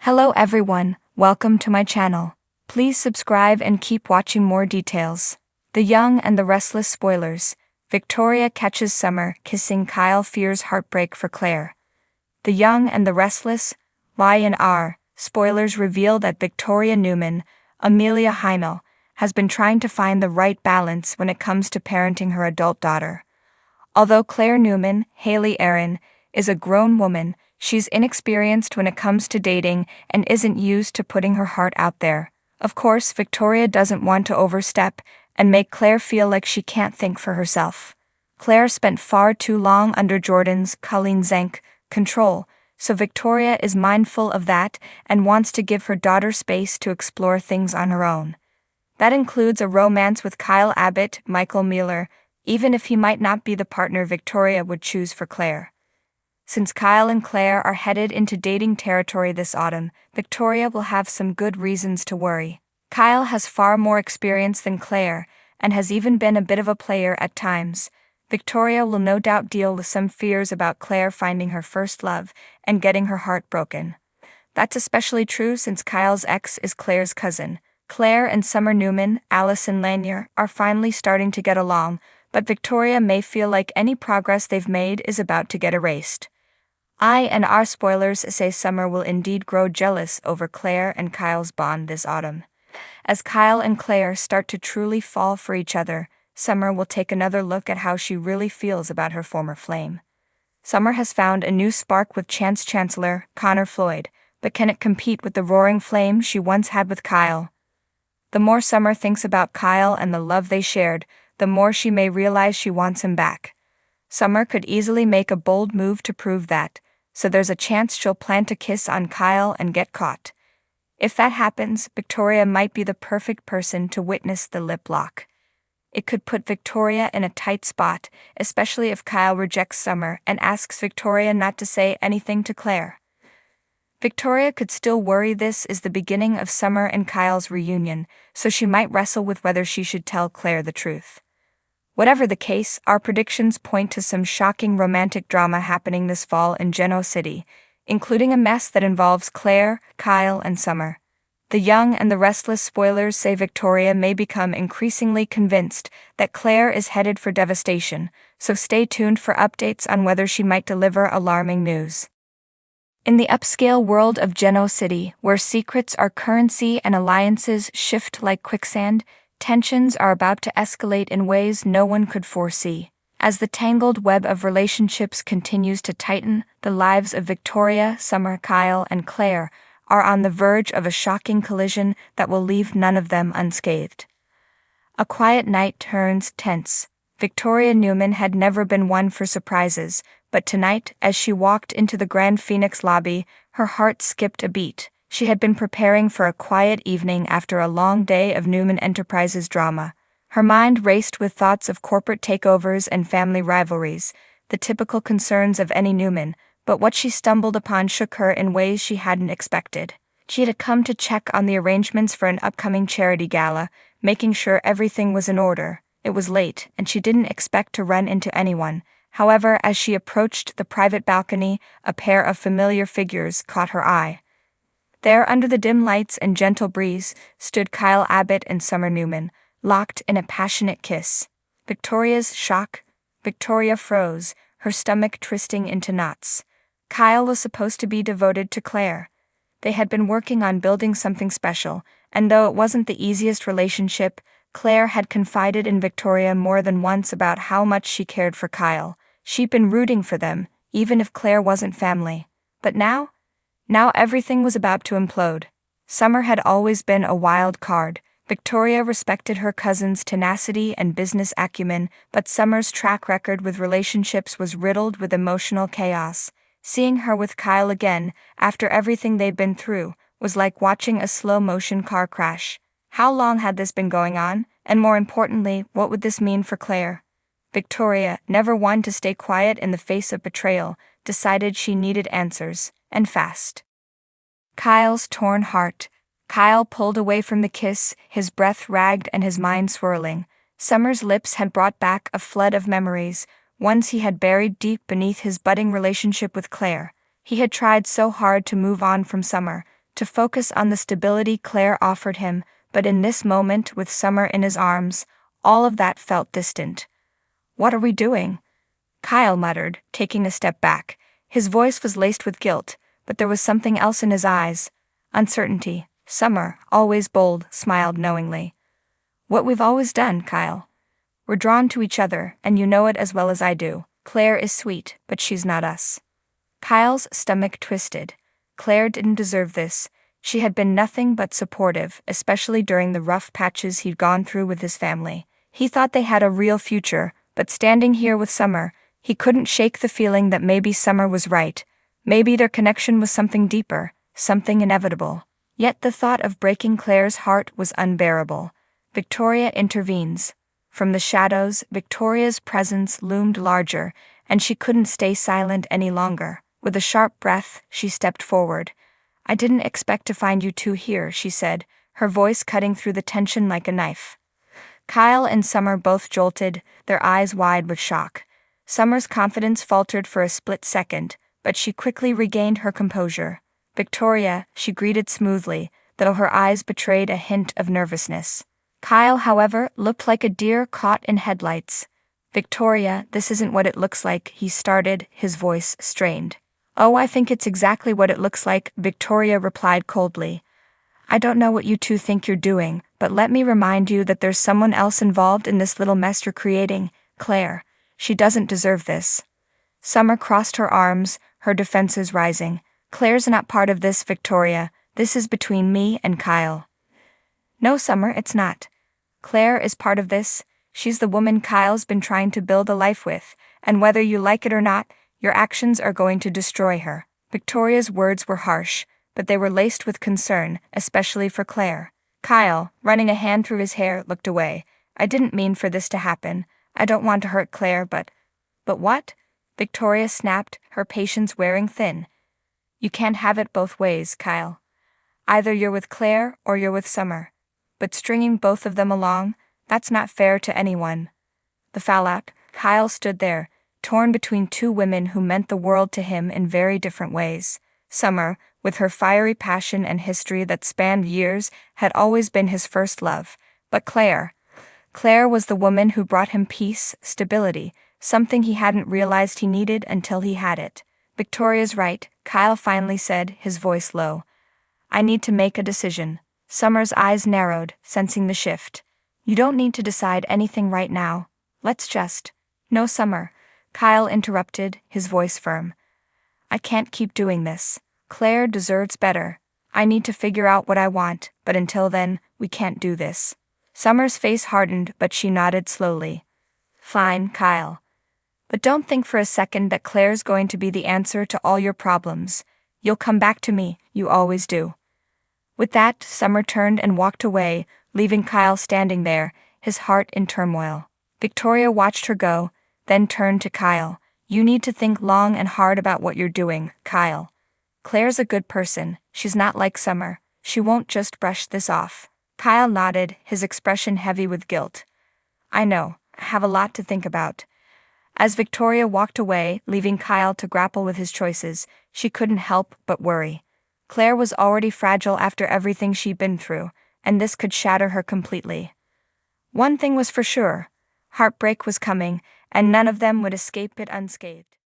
Hello everyone, welcome to my channel. Please subscribe and keep watching more details. The Young and the Restless spoilers. Victoria catches Summer kissing. Kyle fears heartbreak for Claire. The Young and the Restless. Y&R. Spoilers reveal that Victoria Newman, Amelia Heinel, has been trying to find the right balance when it comes to parenting her adult daughter. Although Claire Newman, Haley Aaron, is a grown woman, she's inexperienced when it comes to dating and isn't used to putting her heart out there. Of course, Victoria doesn't want to overstep and make Claire feel like she can't think for herself. Claire spent far too long under Jordan's, Colleen Zenk, control, so Victoria is mindful of that and wants to give her daughter space to explore things on her own. That includes a romance with Kyle Abbott, Michael Mueller, even if he might not be the partner Victoria would choose for Claire. Since Kyle and Claire are headed into dating territory this autumn, Victoria will have some good reasons to worry. Kyle has far more experience than Claire, and has even been a bit of a player at times. Victoria will no doubt deal with some fears about Claire finding her first love and getting her heart broken. That's especially true since Kyle's ex is Claire's cousin. Claire and Summer Newman, Allison Lanier, are finally starting to get along, but Victoria may feel like any progress they've made is about to get erased. I&R spoilers say Summer will indeed grow jealous over Claire and Kyle's bond this autumn. As Kyle and Claire start to truly fall for each other, Summer will take another look at how she really feels about her former flame. Summer has found a new spark with Chance Chancellor, Connor Floyd, but can it compete with the roaring flame she once had with Kyle? The more Summer thinks about Kyle and the love they shared, the more she may realize she wants him back. Summer could easily make a bold move to prove that, so there's a chance she'll plant a kiss on Kyle and get caught. If that happens, Victoria might be the perfect person to witness the lip lock. It could put Victoria in a tight spot, especially if Kyle rejects Summer and asks Victoria not to say anything to Claire. Victoria could still worry this is the beginning of Summer and Kyle's reunion, so she might wrestle with whether she should tell Claire the truth. Whatever the case, our predictions point to some shocking romantic drama happening this fall in Genoa City, including a mess that involves Claire, Kyle, and Summer. The Young and the Restless spoilers say Victoria may become increasingly convinced that Claire is headed for devastation, so stay tuned for updates on whether she might deliver alarming news. In the upscale world of Genoa City, where secrets are currency and alliances shift like quicksand, tensions are about to escalate in ways no one could foresee. As the tangled web of relationships continues to tighten, the lives of Victoria, Summer, Kyle, and Claire are on the verge of a shocking collision that will leave none of them unscathed. A quiet night turns tense. Victoria Newman had never been one for surprises, but tonight, as she walked into the Grand Phoenix lobby, her heart skipped a beat. She had been preparing for a quiet evening after a long day of Newman Enterprises drama. Her mind raced with thoughts of corporate takeovers and family rivalries, the typical concerns of any Newman, but what she stumbled upon shook her in ways she hadn't expected. She had come to check on the arrangements for an upcoming charity gala, making sure everything was in order. It was late, and she didn't expect to run into anyone. However, as she approached the private balcony, a pair of familiar figures caught her eye. There, under the dim lights and gentle breeze, stood Kyle Abbott and Summer Newman, locked in a passionate kiss. Victoria's shock. Victoria froze, her stomach twisting into knots. Kyle was supposed to be devoted to Claire. They had been working on building something special, and though it wasn't the easiest relationship, Claire had confided in Victoria more than once about how much she cared for Kyle. She'd been rooting for them, even if Claire wasn't family. But now everything was about to implode. Summer had always been a wild card. Victoria respected her cousin's tenacity and business acumen, but Summer's track record with relationships was riddled with emotional chaos. Seeing her with Kyle again, after everything they'd been through, was like watching a slow-motion car crash. How long had this been going on? And more importantly, what would this mean for Claire? Victoria, never one to stay quiet in the face of betrayal, decided she needed answers, and fast. Kyle's torn heart. Kyle pulled away from the kiss, his breath ragged and his mind swirling. Summer's lips had brought back a flood of memories, ones he had buried deep beneath his budding relationship with Claire. He had tried so hard to move on from Summer, to focus on the stability Claire offered him, but in this moment, with Summer in his arms, all of that felt distant. "What are we doing?" Kyle muttered, taking a step back. His voice was laced with guilt, but there was something else in his eyes. Uncertainty. Summer, always bold, smiled knowingly. "What we've always done, Kyle. We're drawn to each other, and you know it as well as I do. Claire is sweet, but she's not us." Kyle's stomach twisted. Claire didn't deserve this. She had been nothing but supportive, especially during the rough patches he'd gone through with his family. He thought they had a real future, but standing here with Summer, he couldn't shake the feeling that maybe Summer was right. Maybe their connection was something deeper, something inevitable. Yet the thought of breaking Claire's heart was unbearable. Victoria intervenes. From the shadows, Victoria's presence loomed larger, and she couldn't stay silent any longer. With a sharp breath, she stepped forward. "I didn't expect to find you two here," she said, her voice cutting through the tension like a knife. Kyle and Summer both jolted, their eyes wide with shock. Summer's confidence faltered for a split second, but she quickly regained her composure. "Victoria," she greeted smoothly, though her eyes betrayed a hint of nervousness. Kyle, however, looked like a deer caught in headlights. "Victoria, this isn't what it looks like," he started, his voice strained. "Oh, I think it's exactly what it looks like," Victoria replied coldly. "I don't know what you two think you're doing, but let me remind you that there's someone else involved in this little mess you're creating, Claire. She doesn't deserve this." Summer crossed her arms, her defenses rising. "Claire's not part of this, Victoria. This is between me and Kyle." "No, Summer, it's not. Claire is part of this. She's the woman Kyle's been trying to build a life with, and whether you like it or not, your actions are going to destroy her." Victoria's words were harsh, but they were laced with concern, especially for Claire. Kyle, running a hand through his hair, looked away. "I didn't mean for this to happen. I don't want to hurt Claire, but..." "But what?" Victoria snapped, her patience wearing thin. "You can't have it both ways, Kyle. Either you're with Claire or you're with Summer. But stringing both of them along, that's not fair to anyone." The fallout. Kyle stood there, torn between two women who meant the world to him in very different ways. Summer, with her fiery passion and history that spanned years, had always been his first love. But Claire was the woman who brought him peace, stability, something he hadn't realized he needed until he had it. "Victoria's right," Kyle finally said, his voice low. "I need to make a decision." Summer's eyes narrowed, sensing the shift. "You don't need to decide anything right now. Let's just..." "No, Summer," Kyle interrupted, his voice firm. "I can't keep doing this. Claire deserves better. I need to figure out what I want, but until then, we can't do this." Summer's face hardened, but she nodded slowly. "Fine, Kyle. But don't think for a second that Claire's going to be the answer to all your problems. You'll come back to me, you always do." With that, Summer turned and walked away, leaving Kyle standing there, his heart in turmoil. Victoria watched her go, then turned to Kyle. "You need to think long and hard about what you're doing, Kyle. Claire's a good person. She's not like Summer. She won't just brush this off." Kyle nodded, his expression heavy with guilt. "I know. I have a lot to think about." As Victoria walked away, leaving Kyle to grapple with his choices, she couldn't help but worry. Claire was already fragile after everything she'd been through, and this could shatter her completely. One thing was for sure: heartbreak was coming, and none of them would escape it unscathed.